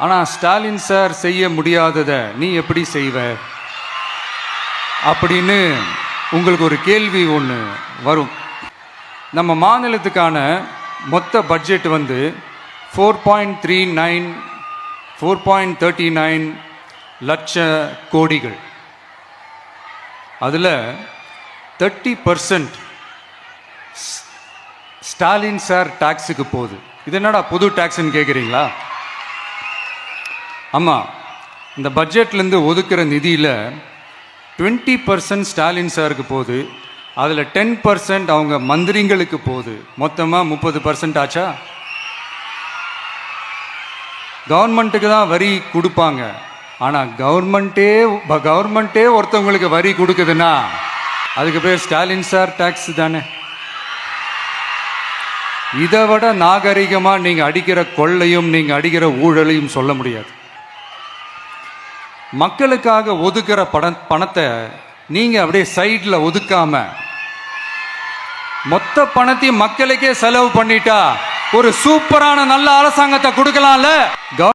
ஆனால் ஸ்டாலின் சார் செய்ய முடியாததை நீ எப்படி செய்வ அப்படின்னு உங்களுக்கு ஒரு கேள்வி ஒன்று வரும். நம்ம மாநிலத்துக்கான மொத்த பட்ஜெட் வந்து 4.39 லட்ச கோடிகள். அதில் 30% ஸ்டாலின் சார் டாக்ஸுக்கு போகுது. இது என்னடா புது டாக்ஸ்ன்னு கேட்குறீங்களா? ஆமாம், இந்த பட்ஜெட்லேருந்து ஒதுக்குற நிதியில் 20% ஸ்டாலின் சாருக்கு போகுது. அதில் 10% அவங்க மந்திரிங்களுக்கு போகுது. மொத்தமாக 30% ஆச்சா? கவர்மெண்ட்டுக்கு தான் வரி கொடுப்பாங்க. ஆனால் கவர்மெண்ட்டே ஒருத்தவங்களுக்கு வரி கொடுக்குதுன்னா அதுக்கு பேர் ஸ்டாலின் சார் டாக்ஸ் தானே. இதை விட நாகரிகமாக நீங்கள் அடிக்கிற கொள்ளையும் நீங்கள் அடிக்கிற ஊழலையும் சொல்ல முடியாது. மக்களுக்காக ஒதுக்குற பணத்தை நீங்கள் அப்படியே சைடில் ஒதுக்காம மொத்த பணத்தையும் மக்களுக்கே செலவு பண்ணிட்டா ஒரு சூப்பரான நல்ல அரசாங்கத்தை கொடுக்கலாம்ல.